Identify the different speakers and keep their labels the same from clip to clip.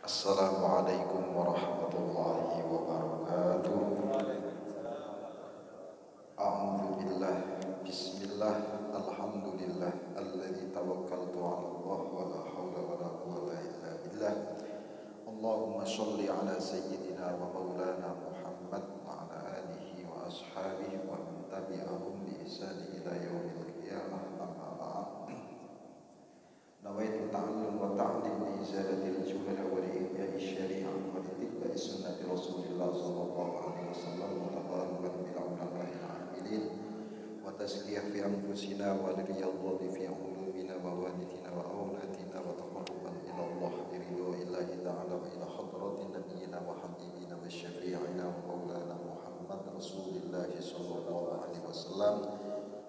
Speaker 1: Assalamualaikum warahmatullahi wabarakatuh. A'udzu billah. Bismillah. Alhamdulillah alladzi tawakkaltu 'ala Allah wa la haula wa la quwwata illa billah. Allahumma shalli 'ala sayyidina wa maulana Muhammad wa 'ala alihi wa ashabihi wa man tabi'ahum bi ihsan ila yaumil qiyamah. Amma ba'd. Nawaitu ta'allum wa ta'lim li izalatil juhal wa li ihya'i syari'ah wa li ittiba'i sunnati Rasulillah sallallahu alaihi wasallam wa tabarrukan bil ulama'il 'amilin wa tazkiyah fi anfusina wa li riyadhati fi ulumina wa walidina wa awladina wa taqarruban ila Allah bi ridwa'illahi ta'ala wa ila hadratin nabiyyina wa habibina wa syafi'ina wa maulana Muhammad Rasulillah sallallahu alaihi wasallam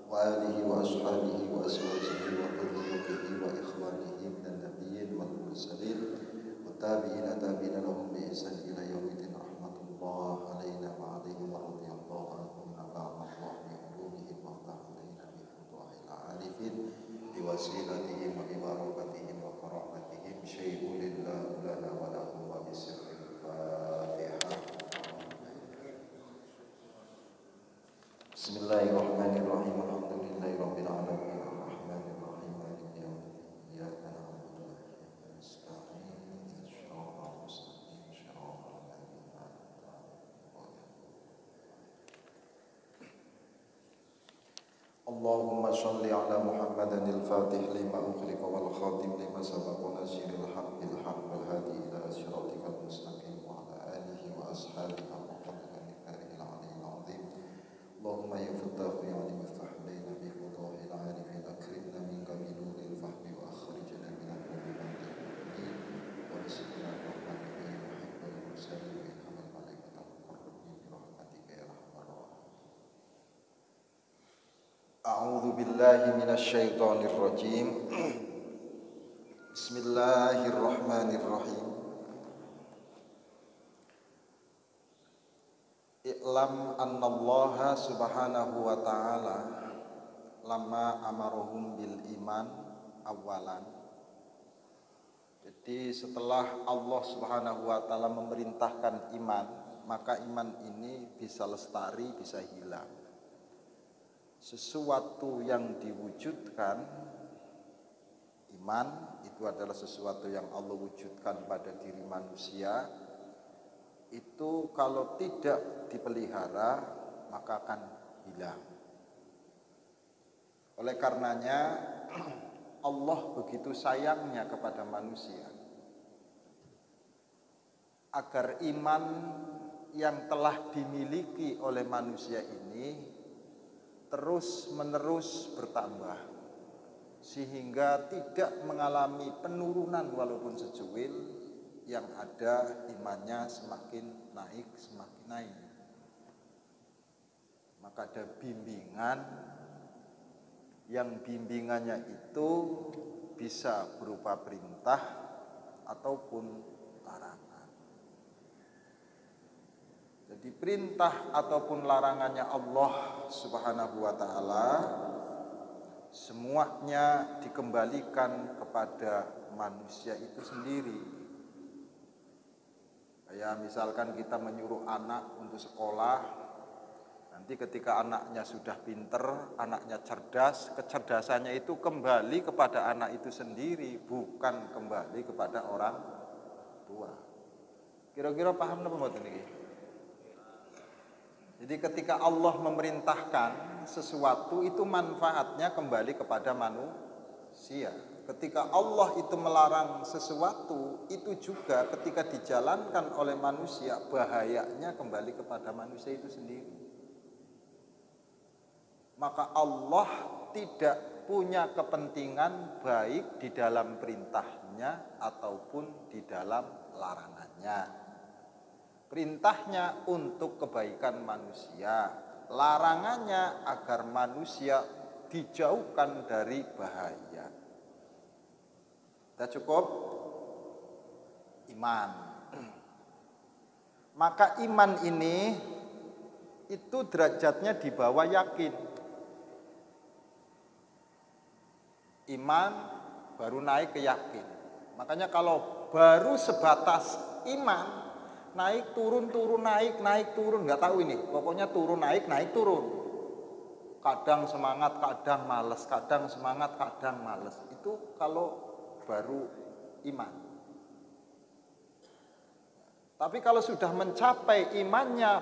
Speaker 1: wa alihi wa ashabihi wa azwajihi wa dhurriyyatihi wa ikhwanihi minan nabiyyin wal mursalin wa tabi'ina lahum bi ihsan ila yaumil rahmatullah alaina wa alaihim wa radhiyallahu anhum naba'allahu bi ulumihim wa ta'alaina bi futuhil arifin bi wasilatihim wa bi barakatihim wa karamатihim syai'un lillahi lana wa lahum wa bi sirril Fatihah. Bismillahirrahmanirrahim. Alhamdulillahi rabbil alamin. Arrahmanir rahim. Maliki yaumiddin. Iyyaka na'budu wa iyyaka nasta'in. Ihdinas siratal mustaqim. Shiratal ladzina an'amta 'alaihim. Allahumma shalli 'ala Muhammadin al-Fatih lima ughliqa wal khatim lima sabaqa nasiril haqqil haqq wal hadi ila siratikal mustaqim wa 'ala alihi wa ashabihi wa Allahumma ya Fattah ya Alim iftah alaina bi futuhil arifin akrimna minka bi nuril fahmi wa akhrijna min al-dhulumati wa rizqna rahman bi muhibbal mursalin wa ilhamal malaikata muqarrabin bi rahmatika ya arhamar rahimin. A'udzu billahi minasy syaithanir rajim. Bismillahirrahmanirrahim. I'lam annallaha subhanahu wa ta'ala lama amarahum bil iman awalan. Jadi setelah Allah subhanahu wa ta'ala memerintahkan iman, maka iman ini bisa lestari, bisa hilang. Sesuatu yang diwujudkan, iman itu adalah sesuatu yang Allah wujudkan pada diri manusia. Itu kalau tidak dipelihara maka akan hilang. Oleh karenanya Allah begitu sayangnya kepada manusia agar iman yang telah dimiliki oleh manusia ini terus menerus bertambah sehingga tidak mengalami penurunan walaupun secuil. Yang ada imannya semakin naik, semakin naik. Maka ada bimbingan, yang bimbingannya itu bisa berupa perintah ataupun larangan. Jadi perintah ataupun larangannya Allah subhanahu wa ta'ala semuanya dikembalikan kepada manusia itu sendiri. Ya, misalkan kita menyuruh anak untuk sekolah, nanti ketika anaknya sudah pinter, anaknya cerdas, kecerdasannya itu kembali kepada anak itu sendiri, bukan kembali kepada orang tua. Kira-kira paham apa mboten iki? Jadi ketika Allah memerintahkan sesuatu itu manfaatnya kembali kepada manusia. Ketika Allah itu melarang sesuatu, itu juga ketika dijalankan oleh manusia, bahayanya kembali kepada manusia itu sendiri. Maka Allah tidak punya kepentingan baik di dalam perintahnya ataupun di dalam larangannya. Perintahnya untuk kebaikan manusia, larangannya agar manusia dijauhkan dari bahaya. Sudah cukup? Iman. Maka iman ini itu derajatnya di bawah yakin. Iman baru naik ke yakin. Makanya kalau
Speaker 2: baru sebatas iman, naik turun naik turun, nggak tahu ini, pokoknya turun naik turun, kadang semangat kadang males, kadang semangat kadang males. Itu kalau baru iman. Tapi kalau sudah mencapai imannya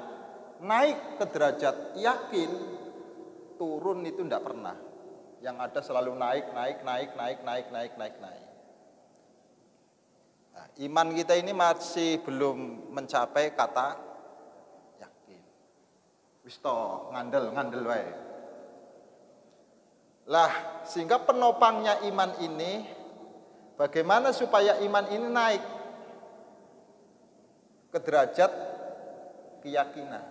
Speaker 2: naik ke derajat yakin, turun itu tidak pernah. Yang ada selalu naik. Nah, iman kita ini masih belum mencapai kata yakin. Wis to, ngandel wae. Lah, sehingga penopangnya iman ini, bagaimana supaya iman ini naik ke derajat keyakinan.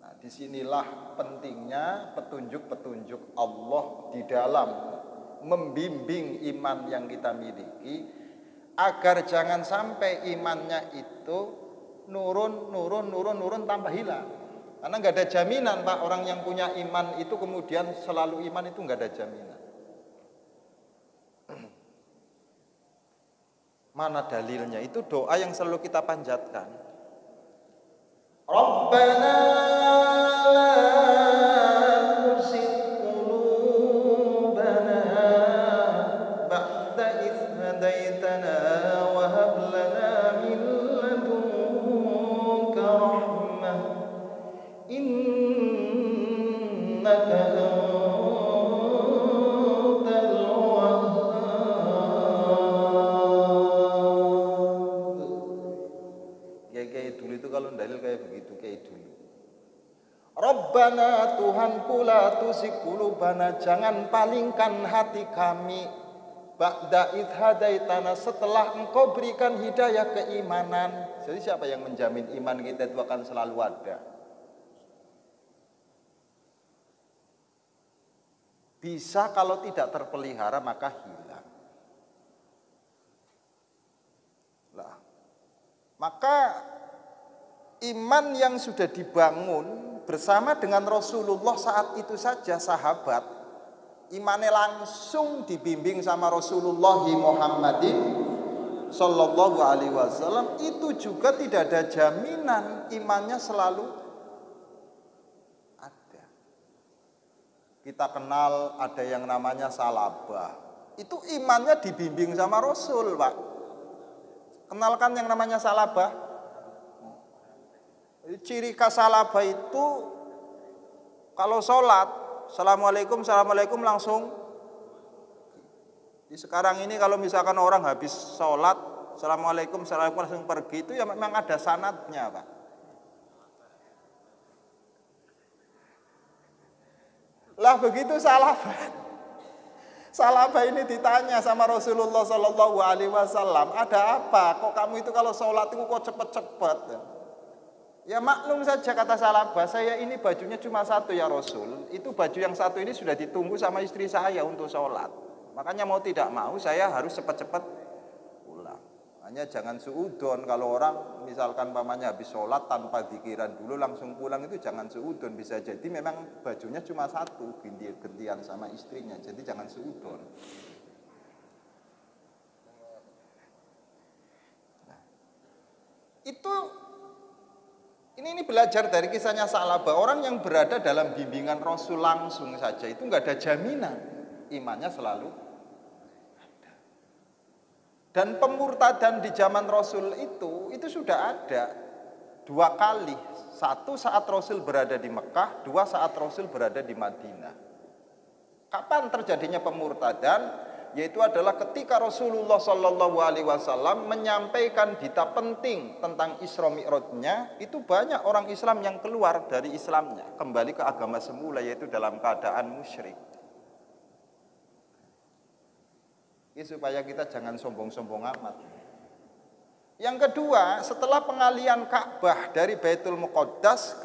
Speaker 2: Nah, disinilah pentingnya petunjuk-petunjuk Allah di dalam membimbing iman yang kita miliki, agar jangan sampai imannya itu nurun tanpa hilang. Karena nggak ada jaminan, Pak, orang yang punya iman itu kemudian selalu iman, itu nggak ada jaminan. Mana dalilnya? Itu doa yang selalu kita panjatkan. Rabbana la tuzigh qulubana ba'da idh hadaitana wa hab lana min ladunka rahmah innaka antal wahhab. Kayak dulu itu kalau dalil kayak begitu, kayak dulu. Rabbana, Tuhanku, la tuzigh qulubana, jangan palingkan hati kami, ba'da idh hadaitana, setelah Engkau berikan hidayah keimanan. Jadi siapa yang menjamin iman kita itu akan selalu ada? Bisa kalau tidak terpelihara maka hilang. Lah, maka iman yang sudah dibangun bersama dengan Rasulullah saat itu saja, sahabat imannya langsung dibimbing sama Rasulullah Muhammadin Sallallahu Alaihi Wasallam, itu juga tidak ada jaminan imannya selalu ada. Kita kenal ada yang namanya salabah, itu imannya dibimbing sama Rasul, Pak. Kenalkan yang namanya salabah. Ciri khas salabah itu kalau sholat, assalamualaikum langsung. Di sekarang ini kalau misalkan orang habis sholat, assalamualaikum langsung pergi, itu ya memang ada sanadnya, Pak. Lah begitu salabah ini ditanya sama Rasulullah Sallallahu Alaihi Wasallam, ada apa? Kok kamu itu kalau sholat itu kok cepet-cepet? Ya maklum saja, kata salabah, saya ini bajunya cuma satu ya Rasul. Itu baju yang satu ini sudah ditunggu sama istri saya untuk sholat. Makanya mau tidak mau saya harus cepat-cepat pulang. Hanya jangan suudon, kalau orang misalkan pamannya habis sholat tanpa dikiran dulu langsung pulang, itu jangan suudon. Bisa jadi memang bajunya cuma satu, gantian sama istrinya, jadi jangan suudon. Nah, itu ini belajar dari kisahnya salabah. Orang yang berada dalam bimbingan Rasul langsung saja itu nggak ada jaminan imannya selalu ada. Dan pemurtadan di zaman Rasul itu sudah ada 2 kali. Satu saat Rasul berada di Mekah, 2 saat Rasul berada di Madinah. Kapan terjadinya pemurtadan? Yaitu adalah ketika Rasulullah Sallallahu Alaihi Wasallam menyampaikan berita penting tentang Isra Mi'rajnya, itu banyak orang Islam yang keluar dari Islamnya, kembali ke agama semula, yaitu dalam keadaan musyrik. Ini supaya kita jangan sombong-sombong amat. Yang kedua, setelah pengalian Ka'bah dari Baitul Muqaddas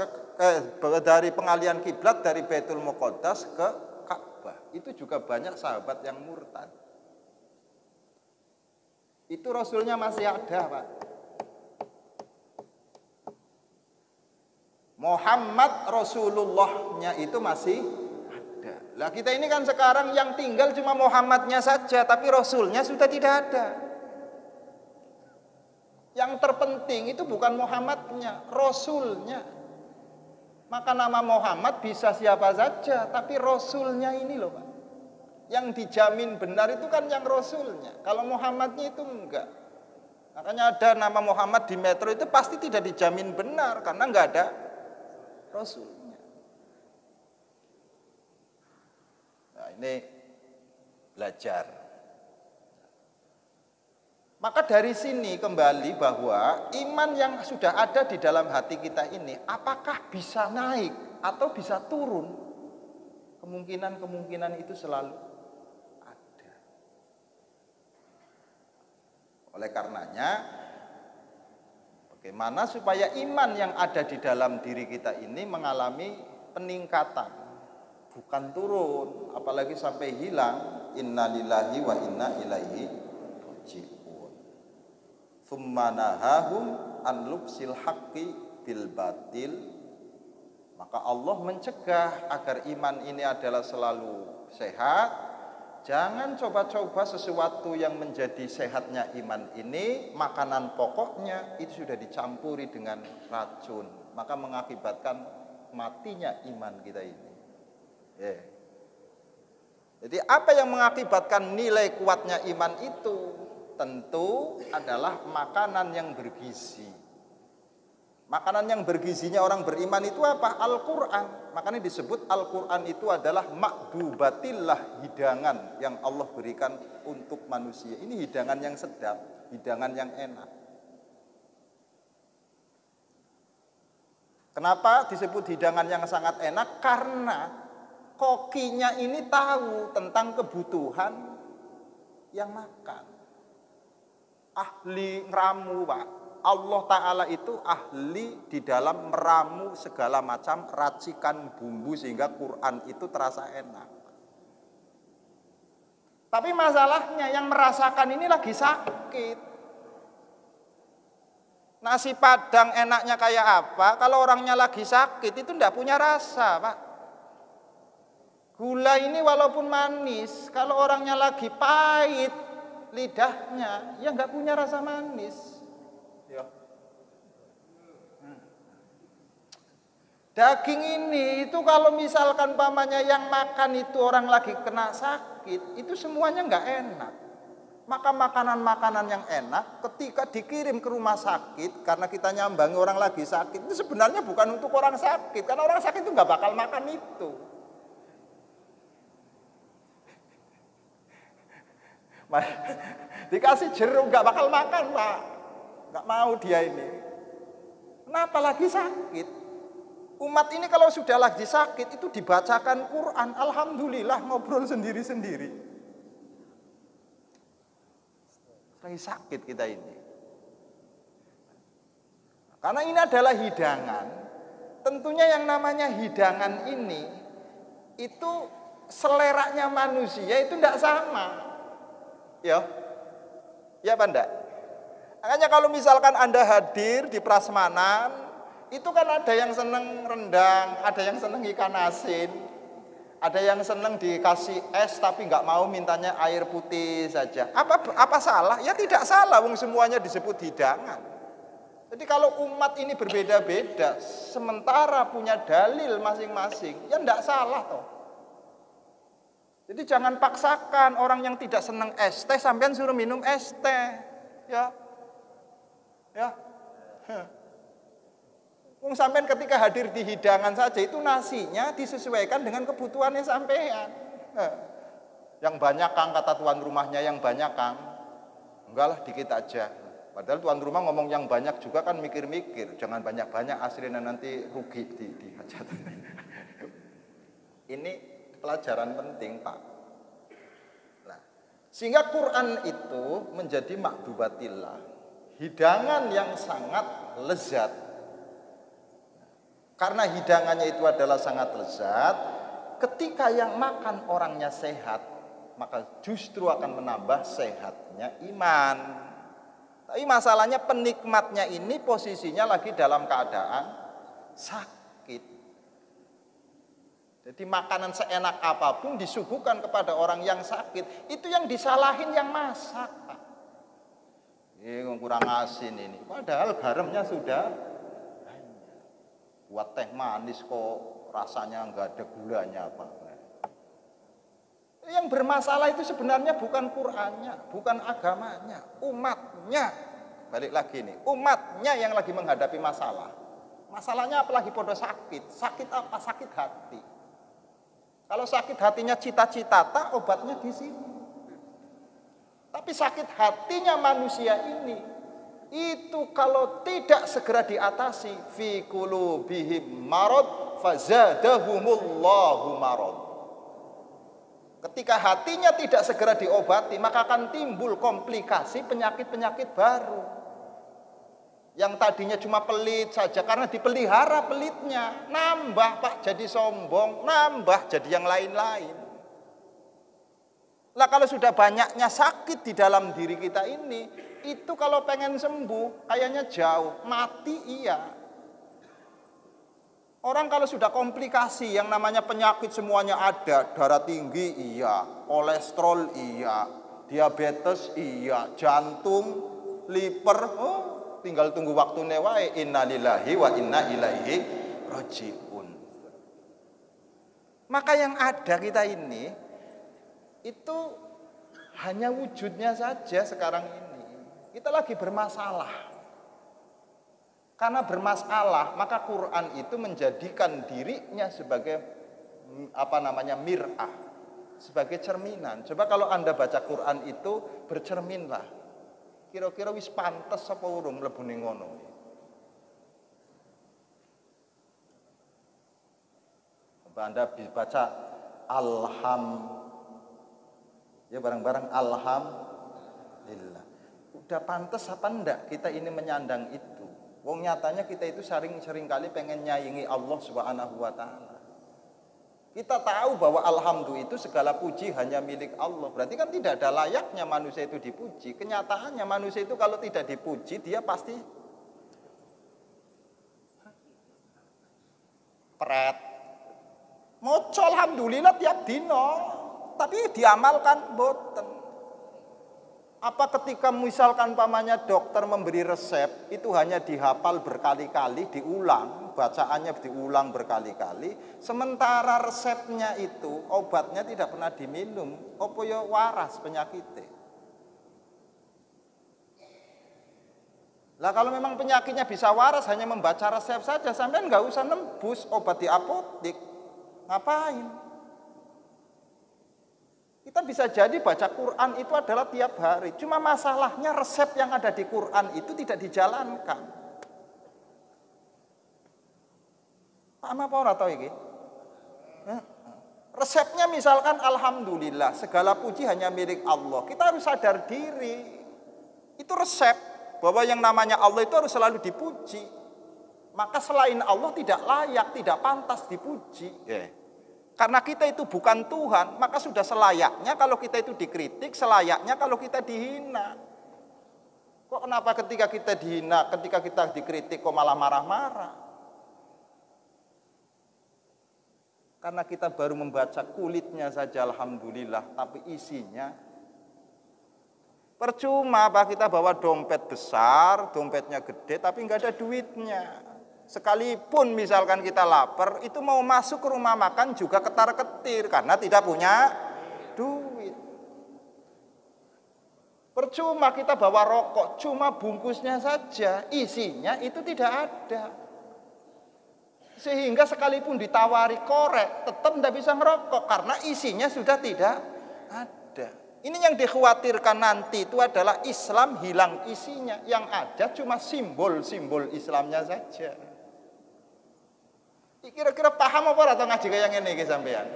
Speaker 2: dari pengalian kiblat dari Baitul Muqaddas ke itu juga banyak sahabat yang murtad. Itu Rasulnya masih ada, Pak. Muhammad Rasulullahnya itu masih ada. Lah kita ini kan sekarang yang tinggal cuma Muhammadnya saja, tapi Rasulnya sudah tidak ada. Yang terpenting itu bukan Muhammadnya, Rasulnya. Maka nama Muhammad bisa siapa saja, tapi Rasulnya ini loh Pak. Yang dijamin benar itu kan yang Rasulnya. Kalau Muhammadnya itu enggak. Makanya ada nama Muhammad di metro itu pasti tidak dijamin benar karena enggak ada Rasulnya. Nah ini belajar. Maka dari sini kembali bahwa iman yang sudah ada di dalam hati kita ini apakah bisa naik atau bisa turun? Kemungkinan-kemungkinan itu selalu ada. Oleh karenanya, bagaimana supaya iman yang ada di dalam diri kita ini mengalami peningkatan, bukan turun, apalagi sampai hilang. Innalillahi wa inna ilaihi raji'un. Tsumma nahahum an lubsil haqqi bil batil. Maka Allah mencegah agar iman ini adalah selalu sehat. Jangan coba-coba sesuatu yang menjadi sehatnya iman ini, makanan pokoknya itu sudah dicampuri dengan racun, maka mengakibatkan matinya iman kita ini. Jadi apa yang mengakibatkan nilai kuatnya iman itu? Tentu adalah makanan yang bergizi. Makanan yang bergizinya orang beriman itu apa? Al-Quran. Makanya disebut Al-Quran itu adalah makdubatillah, hidangan yang Allah berikan untuk manusia. Ini hidangan yang sedap, hidangan yang enak. Kenapa disebut hidangan yang sangat enak? Karena kokinya ini tahu tentang kebutuhan yang makan. Ahli ngeramu Pak. Allah Ta'ala itu ahli di dalam meramu segala macam racikan bumbu sehingga Quran itu terasa enak. Tapi masalahnya yang merasakan ini lagi sakit. Nasi Padang enaknya kayak apa? Kalau orangnya lagi sakit itu tidak punya rasa Pak. Gula ini walaupun manis, kalau orangnya lagi pahit lidahnya, ya nggak punya rasa manis. Ya. Daging ini itu kalau misalkan pamannya yang makan itu orang lagi kena sakit, itu semuanya nggak enak. Maka makanan-makanan yang enak ketika dikirim ke rumah sakit, karena kita nyambangi orang lagi sakit, itu sebenarnya bukan untuk orang sakit, karena orang sakit itu nggak bakal makan itu. Dikasih jeruk nggak bakal makan Pak, nggak mau dia ini. Kenapa lagi sakit? Umat ini kalau sudah lagi sakit itu dibacakan Quran, alhamdulillah ngobrol sendiri-sendiri. Lagi sakit kita ini. Karena ini adalah hidangan. Tentunya yang namanya hidangan ini itu seleranya manusia itu tidak sama. Ya Pak enggak? Makanya kalau misalkan Anda hadir di prasmanan, itu kan ada yang seneng rendang, ada yang seneng ikan asin, ada yang seneng dikasih es tapi nggak mau mintanya air putih saja. Apa salah? Ya tidak salah, wong semuanya disebut hidangan. Jadi kalau umat ini berbeda-beda, sementara punya dalil masing-masing, ya enggak salah toh. Jadi jangan paksakan orang yang tidak senang es teh sampean suruh minum es teh. Ya. Sampean ketika hadir di hidangan saja itu nasinya disesuaikan dengan kebutuhannya sampean. Yang banyak Kang, kata tuan rumahnya, yang banyak Kang. Enggak lah, dikit aja. Padahal tuan rumah ngomong yang banyak juga kan mikir-mikir, jangan banyak-banyak aslinya nanti rugi di hajat. Ini pelajaran penting Pak. Nah, sehingga Quran itu menjadi makdubatillah, hidangan yang sangat lezat. Karena hidangannya itu adalah sangat lezat, ketika yang makan orangnya sehat, maka justru akan menambah sehatnya iman. Tapi masalahnya penikmatnya ini posisinya lagi dalam keadaan sakit. Jadi makanan seenak apapun disuguhkan kepada orang yang sakit, itu yang disalahin yang masak, Pak. Ini kurang asin ini. Padahal garamnya sudah buat teh manis kok rasanya nggak ada gulanya, Pak. Yang bermasalah itu sebenarnya bukan Qur'annya, bukan agamanya, umatnya. Balik lagi nih, umatnya yang lagi menghadapi masalah. Masalahnya apalagi pada sakit. Sakit apa? Sakit hati. Kalau sakit hatinya cita-cita, tak obatnya di sini. Tapi sakit hatinya manusia ini, itu kalau tidak segera diatasi, fi qulubihim marad fazadahumullahu marad. Ketika hatinya tidak segera diobati, maka akan timbul komplikasi penyakit-penyakit baru. Yang tadinya cuma pelit saja, karena dipelihara pelitnya, nambah Pak jadi sombong, nambah jadi yang lain-lain. Lah kalau sudah banyaknya sakit di dalam diri kita ini, itu kalau pengen sembuh kayaknya jauh, mati iya. Orang kalau sudah komplikasi yang namanya penyakit semuanya ada, darah tinggi iya, kolesterol iya, diabetes iya, jantung, liver, tinggal tunggu waktu wae, innalillahi wa inna ilaihi rajiun. Maka yang ada kita ini itu hanya wujudnya saja sekarang ini. Kita lagi bermasalah. Karena bermasalah, maka Quran itu menjadikan dirinya sebagai mir'ah, sebagai cerminan. Coba kalau Anda baca Quran itu bercerminlah. Kira-kira wis pantes apa urung mlebu ning ngono. Anda baca ya bareng-bareng alhamdulillah. Udah pantes apa enggak kita ini menyandang itu? Wong nyatanya kita itu sering kali pengen nyaingi Allah Subhanahu wa taala. Kita tahu bahwa alhamdulillah itu segala puji hanya milik Allah. Berarti kan tidak ada layaknya manusia itu dipuji. Kenyataannya manusia itu kalau tidak dipuji dia pasti pret. Moco alhamdulillah tiap dino, tapi diamalkan boten. Apa ketika misalkan pamannya dokter memberi resep, itu hanya dihafal berkali-kali, diulang, bacaannya diulang berkali-kali, sementara resepnya itu, obatnya tidak pernah diminum, apa ya waras penyakitnya. Lah kalau memang penyakitnya bisa waras hanya membaca resep saja, sampean nggak usah nembus obat di apotek, ngapain? Kita bisa jadi baca Quran itu adalah tiap hari. Cuma masalahnya resep yang ada di Quran itu tidak dijalankan. Paham apa ora tau iki? Resepnya misalkan alhamdulillah, segala puji hanya milik Allah. Kita harus sadar diri. Itu resep bahwa yang namanya Allah itu harus selalu dipuji. Maka selain Allah tidak layak, tidak pantas dipuji. Karena kita itu bukan Tuhan, maka sudah selayaknya kalau kita itu dikritik, selayaknya kalau kita dihina. Kok kenapa ketika kita dihina, ketika kita dikritik kok malah marah-marah? Karena kita baru membaca kulitnya saja alhamdulillah, tapi isinya percuma Pak, kita bawa dompet besar, dompetnya gede tapi nggak ada duitnya. Sekalipun misalkan kita lapar, itu mau masuk ke rumah makan juga ketar-ketir karena tidak punya duit. Percuma kita bawa rokok, cuma bungkusnya saja, isinya itu tidak ada. Sehingga sekalipun ditawari korek, tetap tidak bisa ngerokok karena isinya sudah tidak ada. Ini yang dikhawatirkan nanti itu adalah Islam hilang isinya, yang ada cuma simbol-simbol Islamnya saja. Kira-kira paham apa atau ngaji kayak ngene iki sampean?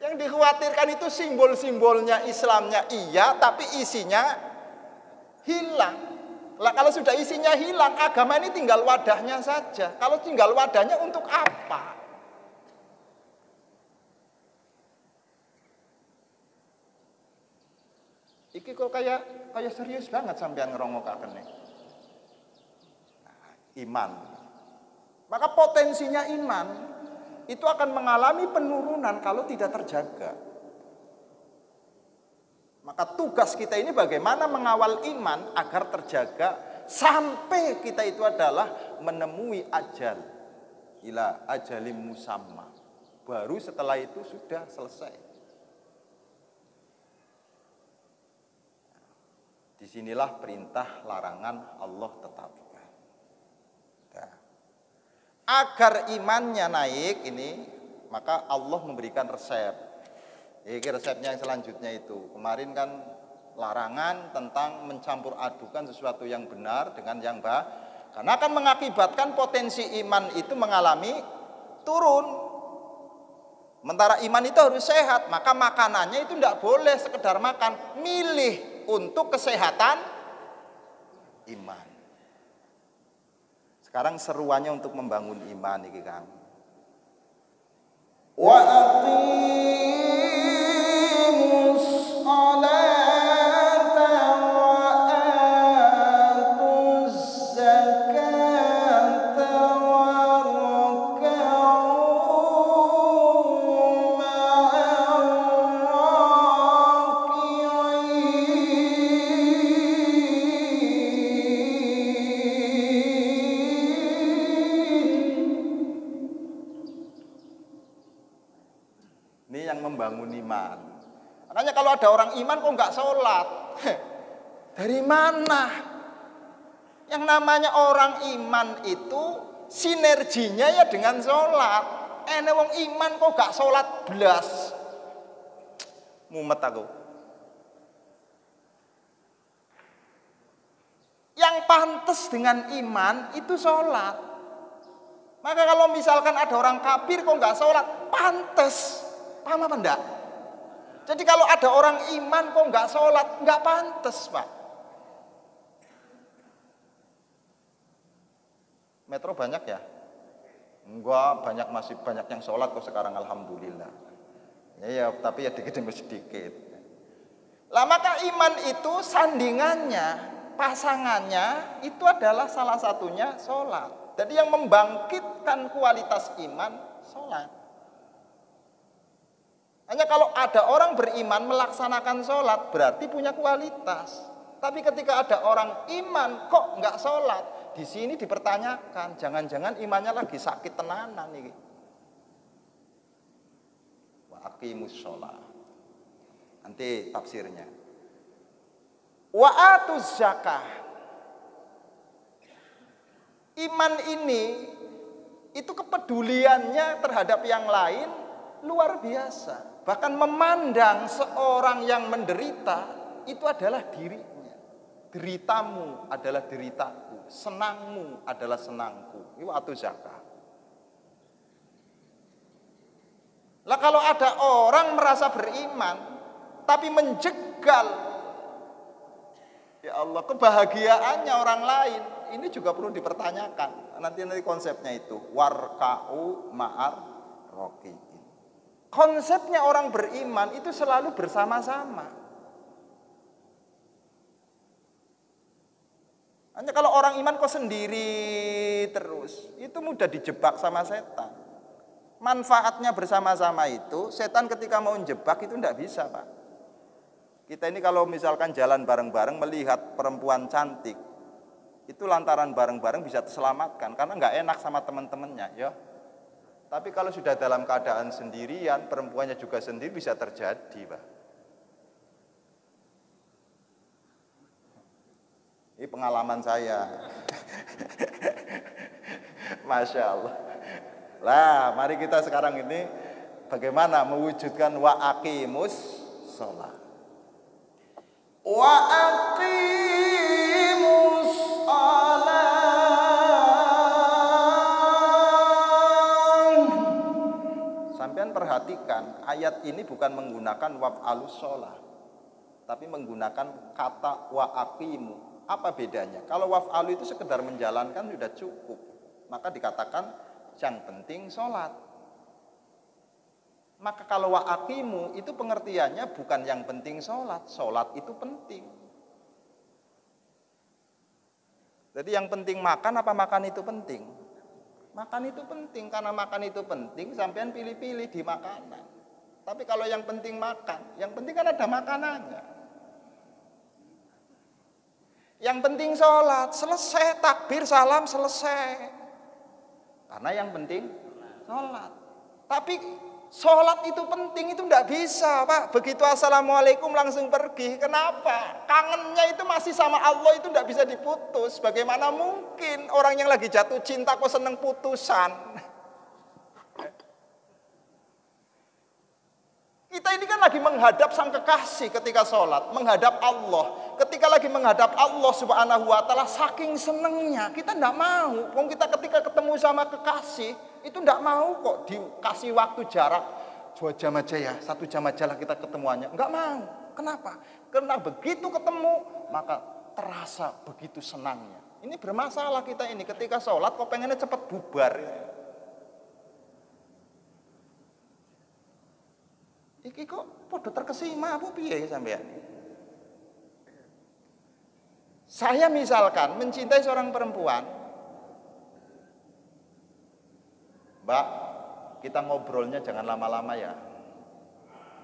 Speaker 2: Yang dikhawatirkan itu simbol-simbolnya Islamnya iya, tapi isinya hilang. Lah kalau sudah isinya hilang, agama ini tinggal wadahnya saja. Kalau tinggal wadahnya untuk apa? Iki kok kayak serius banget sampean ngerongokaken nih. Iman. Maka potensinya iman itu akan mengalami penurunan kalau tidak terjaga. Maka tugas kita ini bagaimana mengawal iman agar terjaga sampai kita itu adalah menemui ajal. Ila ajalim musamma. Baru setelah itu sudah selesai. Disinilah perintah larangan Allah tetapkan. Nah, agar imannya naik ini, maka Allah memberikan resep. Ini resepnya yang selanjutnya itu. Kemarin kan larangan tentang mencampur adukan sesuatu yang benar dengan yang karena akan mengakibatkan potensi iman itu mengalami turun. Sementara iman itu harus sehat, maka makanannya itu tidak boleh sekedar makan, milih untuk kesehatan iman. Sekarang seruannya untuk membangun iman iki Kang. Wa aqimus sholata wa atuz zakata warka'u ini yang membangun iman. Makanya kalau ada orang iman kok nggak sholat, dari mana? Yang namanya orang iman itu sinerginya ya dengan sholat. Wong iman kok nggak sholat belas, mumet aku. Yang pantas dengan iman itu sholat. Maka kalau misalkan ada orang kafir kok nggak sholat, pantas. Paham apa enggak? Jadi kalau ada orang iman kok nggak sholat, nggak pantas, Pak. Metro banyak ya? Enggak, masih banyak yang sholat kok sekarang, alhamdulillah. Ya, tapi ya dikit demi sedikit. Lah maka iman itu sandingannya, pasangannya itu adalah salah satunya sholat. Jadi yang membangkitkan kualitas iman, sholat. Hanya kalau ada orang beriman melaksanakan sholat berarti punya kualitas. Tapi ketika ada orang iman kok nggak sholat, di sini dipertanyakan, jangan-jangan imannya lagi sakit tenanan nih. Wa aqimus sholat. Nanti tafsirnya. Wa atuz zakah. Iman ini itu kepeduliannya terhadap yang lain luar biasa. Bahkan memandang seorang yang menderita itu adalah dirinya. Deritamu adalah deritaku, senangmu adalah senangku. Itu atuz zakah. Lah kalau ada orang merasa beriman tapi menjegal ya Allah kebahagiaannya orang lain, ini juga perlu dipertanyakan. Nanti konsepnya itu warka'u ma'ar rokiin. Konsepnya orang beriman itu selalu bersama-sama. Hanya kalau orang iman kok sendiri terus, itu mudah dijebak sama setan. Manfaatnya bersama-sama itu, setan ketika mau menjebak itu tidak bisa, Pak. Kita ini kalau misalkan jalan bareng-bareng melihat perempuan cantik, itu lantaran bareng-bareng bisa terselamatkan karena nggak enak sama teman-temannya, ya. Tapi kalau sudah dalam keadaan sendirian, perempuannya juga sendiri bisa terjadi, Pak. Ini pengalaman saya. Masya Allah. Lah, mari kita sekarang ini bagaimana mewujudkan wa aqimus sholat. Wa aqimus sholat. Sampean perhatikan, ayat ini bukan menggunakan waf'alus sholat, tapi menggunakan kata wa aqimu. Apa bedanya? Kalau waf'alu itu sekedar menjalankan sudah cukup, maka dikatakan yang penting sholat. Maka kalau wa aqimu itu pengertiannya bukan yang penting sholat, sholat itu penting. Jadi yang penting makan apa makan itu penting? Makan itu penting, karena makan itu penting, sampean pilih-pilih di makanan. Tapi kalau yang penting makan, yang penting kan ada makanannya. Yang penting sholat, selesai, takbir, salam, selesai. Karena yang penting sholat. Tapi sholat itu penting, itu enggak bisa, Pak. Begitu assalamualaikum langsung pergi. Kenapa? Kangennya itu masih sama Allah, itu enggak bisa diputus. Bagaimana mungkin orang yang lagi jatuh cinta kok seneng putusan? Kita ini kan lagi menghadap sang kekasih ketika sholat, menghadap Allah. Ketika lagi menghadap Allah subhanahu wa ta'ala, saking senengnya, kita enggak mau. Wong kita ketika ketemu sama kekasih, itu enggak mau kok dikasih waktu jarak 2 jam aja ya, 1 jam aja lah kita ketemuannya. Enggak mau. Kenapa? Karena begitu ketemu, maka terasa begitu senangnya. Ini bermasalah kita ini, ketika sholat kok pengennya cepat bubar. Iki kok podo terkesima apa piye sampean? Saya misalkan mencintai seorang perempuan. Mbak, kita ngobrolnya jangan lama-lama ya.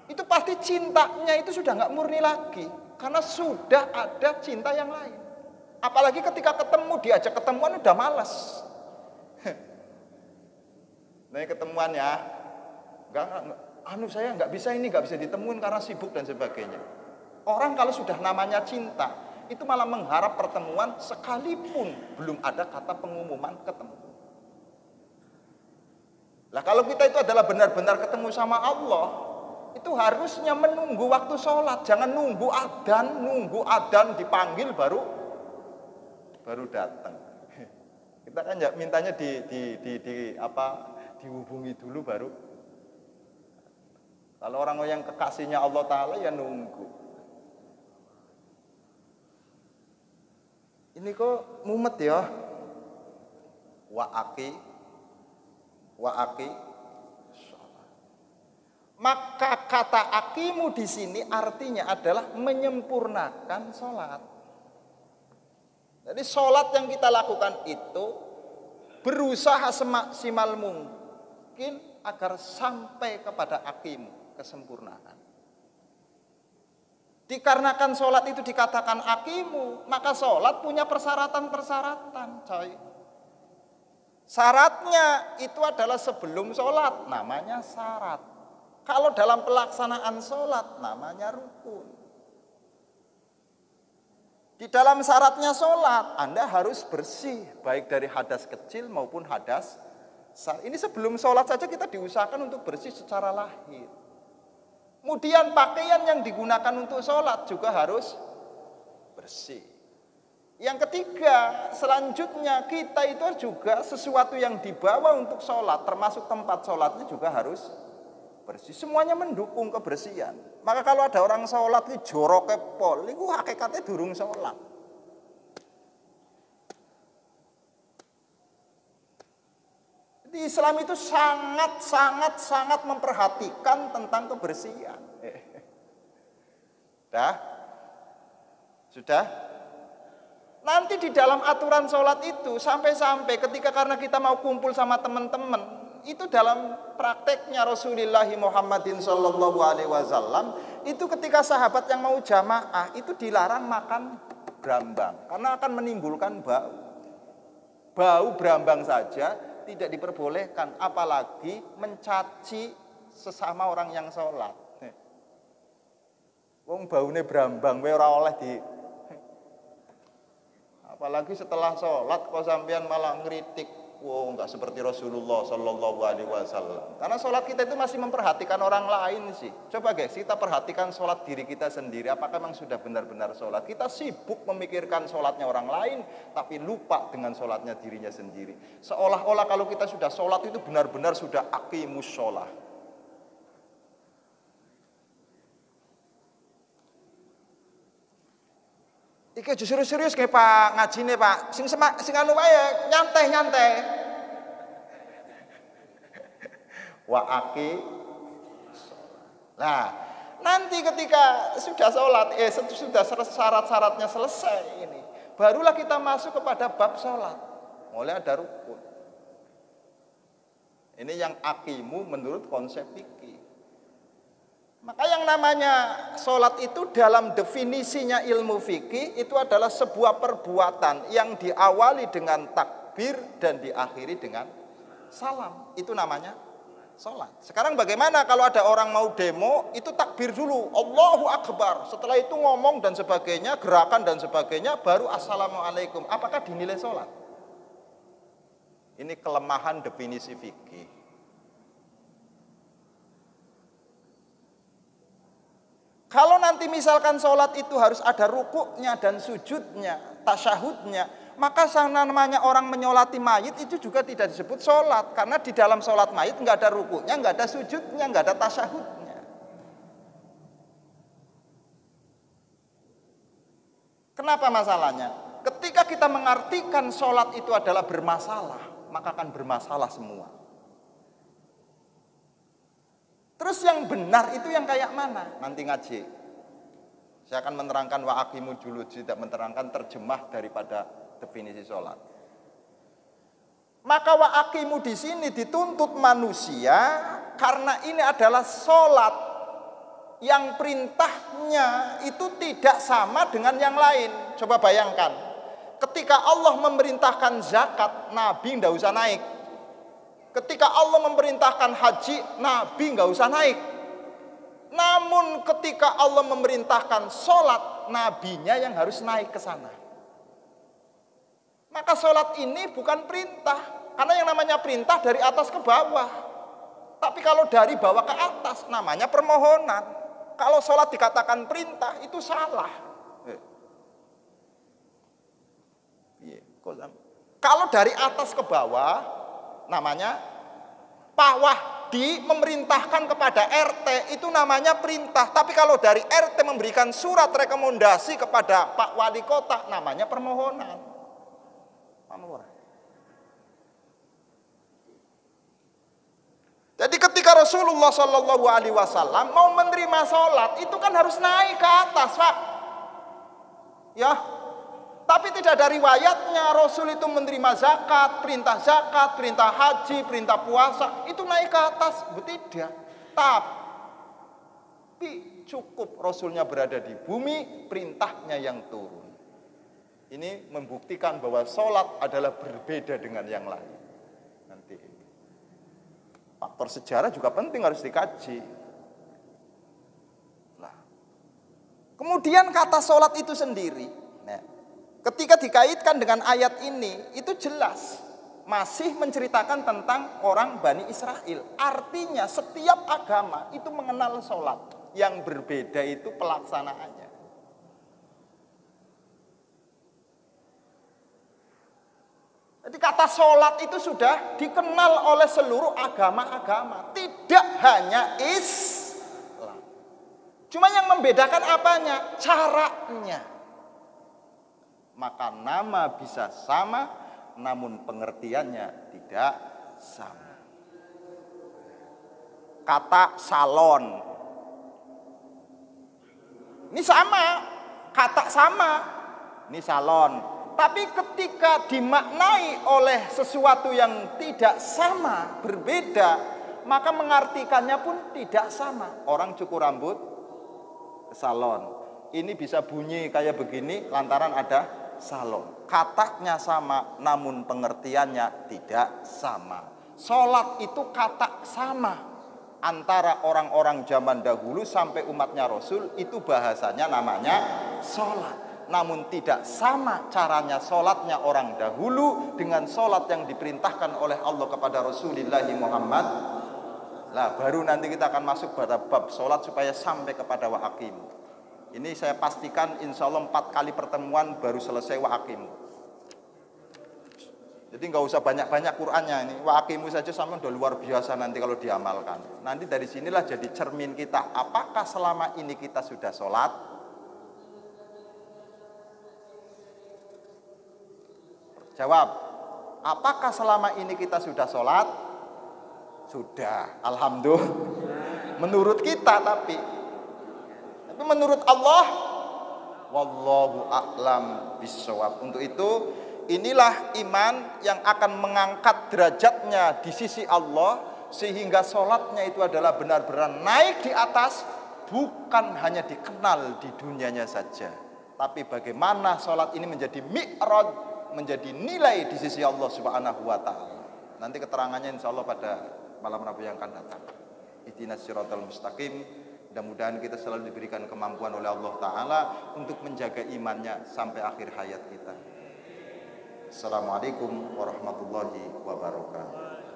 Speaker 2: Itu pasti cintanya itu sudah nggak murni lagi, karena sudah ada cinta yang lain. Apalagi ketika ketemu, diajak ketemuan udah malas. Nah, ketemuan ya. Enggak, saya nggak bisa ditemuin karena sibuk dan sebagainya. Orang kalau sudah namanya cinta, itu malah mengharap pertemuan sekalipun belum ada kata pengumuman ketemu. Lah kalau kita itu adalah benar-benar ketemu sama Allah, itu harusnya menunggu waktu sholat, jangan nunggu adan dipanggil baru datang. Kita kan mintanya dihubungi dulu baru. Kalau orang yang kekasihnya Allah Ta'ala ya nunggu. Ini kok mumet ya. Wa'aki. Maka kata akimu di sini artinya adalah menyempurnakan sholat. Jadi sholat yang kita lakukan itu berusaha semaksimal mungkin agar sampai kepada akimu, kesempurnaan. Dikarenakan sholat itu dikatakan akimu, maka sholat punya persyaratan-persyaratan, coy. Syaratnya itu adalah sebelum sholat, namanya syarat. Kalau dalam pelaksanaan sholat, namanya rukun. Di dalam syaratnya sholat, Anda harus bersih, baik dari hadas kecil maupun hadas. Ini sebelum sholat saja kita diusahakan untuk bersih secara lahir. Kemudian pakaian yang digunakan untuk sholat juga harus bersih. Yang ketiga, selanjutnya kita itu juga sesuatu yang dibawa untuk sholat, termasuk tempat sholatnya juga harus bersih. Semuanya mendukung kebersihan. Maka kalau ada orang sholat ini jorok pol, itu hakikatnya durung sholat. Di Islam itu sangat memperhatikan tentang kebersihan. Sudah? Nanti di dalam aturan sholat itu sampai-sampai ketika karena kita mau kumpul sama teman-teman, itu dalam prakteknya Rasulullah Muhammadin Sallallahu Alaihi Wasallam, itu ketika sahabat yang mau jamaah itu dilarang makan brambang karena akan menimbulkan bau. Bau brambang saja tidak diperbolehkan, apalagi mencaci sesama orang yang sholat. Wong baune brambang, we ora oleh di. Apalagi setelah sholat, kok sampean malah ngeritik. Wow, nggak seperti Rasulullah Sallallahu Alaihi Wasallam. Karena sholat kita itu masih memperhatikan orang lain sih. Coba guys, kita perhatikan sholat diri kita sendiri. Apakah memang sudah benar-benar sholat? Kita sibuk memikirkan sholatnya orang lain, tapi lupa dengan sholatnya dirinya sendiri. Seolah-olah kalau kita sudah sholat itu benar-benar sudah aqimus sholah. Iki serius-serius kayak Pak ngajine Pak. Sing anu wae nyantai. Wa'aki. Nah, nanti ketika sudah sholat, sudah syarat-syaratnya selesai ini, barulah kita masuk kepada bab sholat. Mulai ada rukun. Ini yang aqimu menurut konsep fikih. Maka yang namanya sholat itu dalam definisinya ilmu fikih itu adalah sebuah perbuatan yang diawali dengan takbir dan diakhiri dengan salam. Itu namanya sholat. Sekarang bagaimana kalau ada orang mau demo, itu takbir dulu, Allahu Akbar. Setelah itu ngomong dan sebagainya, gerakan dan sebagainya, baru Assalamualaikum. Apakah dinilai sholat? Ini kelemahan definisi fikih. Kalau nanti misalkan sholat itu harus ada rukuknya dan sujudnya, tasyahudnya, maka namanya orang menyolati mayit itu juga tidak disebut sholat. Karena di dalam sholat mayit nggak ada rukuknya, nggak ada sujudnya, nggak ada tasyahudnya. Kenapa masalahnya? Ketika kita mengartikan sholat itu adalah bermasalah, maka akan bermasalah semua. Terus yang benar itu yang kayak mana? Nanti ngaji. Saya akan menerangkan wa aqimu dulu, tidak menerangkan terjemah daripada definisi sholat. Maka wa aqimu di sini dituntut manusia karena ini adalah sholat yang perintahnya itu tidak sama dengan yang lain. Coba bayangkan, ketika Allah memerintahkan zakat, Nabi nggak usah naik. Ketika Allah memerintahkan haji, Nabi nggak usah naik. Namun ketika Allah memerintahkan sholat, Nabinya yang harus naik ke sana. Maka sholat ini bukan perintah. Karena yang namanya perintah dari atas ke bawah. Tapi kalau dari bawah ke atas, namanya permohonan. Kalau sholat dikatakan perintah, itu salah. Kalau dari atas ke bawah, namanya Pak Wahdi memerintahkan kepada RT, itu namanya perintah. Tapi kalau dari RT memberikan surat rekomendasi kepada Pak Wali Kota, namanya permohonan. Jadi ketika Rasulullah SAW mau menerima sholat, itu kan harus naik ke atas, Pak. Ya. Tapi tidak ada riwayatnya Rasul itu menerima zakat, perintah haji, perintah puasa, itu naik ke atas. Tidak. Tapi cukup Rasulnya berada di bumi, perintahnya yang turun. Ini membuktikan bahwa sholat adalah berbeda dengan yang lain. Nanti faktor sejarah juga penting, harus dikaji. Nah, kemudian kata sholat itu sendiri, ketika dikaitkan dengan ayat ini, itu jelas masih menceritakan tentang orang Bani Israel. Artinya setiap agama itu mengenal sholat. Yang berbeda itu pelaksanaannya. Jadi kata sholat itu sudah dikenal oleh seluruh agama-agama. Tidak hanya Islam. Cuma yang membedakan apanya? Caranya. Maka nama bisa sama, namun pengertiannya tidak sama. Kata salon, ini sama, kata sama, ini salon. Tapi ketika dimaknai oleh sesuatu yang tidak sama, berbeda, maka mengartikannya pun tidak sama. Orang cukur rambut ke salon, ini bisa bunyi kayak begini lantaran ada salon. Katanya sama, namun pengertiannya tidak sama. Sholat itu kata sama. Antara orang-orang zaman dahulu sampai umatnya Rasul, itu bahasanya namanya sholat. Namun tidak sama caranya sholatnya orang dahulu dengan sholat yang diperintahkan oleh Allah kepada Rasulullah Muhammad. Nah, baru nanti kita akan masuk pada bab sholat supaya sampai kepada wa aqimu. Ini saya pastikan insya Allah 4 kali pertemuan baru selesai wa aqimu. Jadi nggak usah banyak-banyak Qur'annya, ini wa aqimu saja sama udah luar biasa nanti kalau diamalkan. Nanti dari sinilah jadi cermin kita. Apakah selama ini kita sudah sholat? Jawab. Apakah selama ini kita sudah sholat? Sudah. Alhamdulillah. Menurut kita tapi menurut Allah, wallahu a'lam bishawab. Untuk itu inilah iman yang akan mengangkat derajatnya di sisi Allah, sehingga sholatnya itu adalah benar-benar naik di atas, bukan hanya dikenal di dunianya saja, tapi bagaimana sholat ini menjadi mi'raj, menjadi nilai di sisi Allah Subhanahu wa Ta'ala. Nanti keterangannya insya Allah pada malam Rabu yang akan datang. Ihdinas siratal mustaqim. Mudah-mudahan kita selalu diberikan kemampuan oleh Allah Ta'ala untuk menjaga imannya sampai akhir hayat kita. Assalamualaikum warahmatullahi wabarakatuh.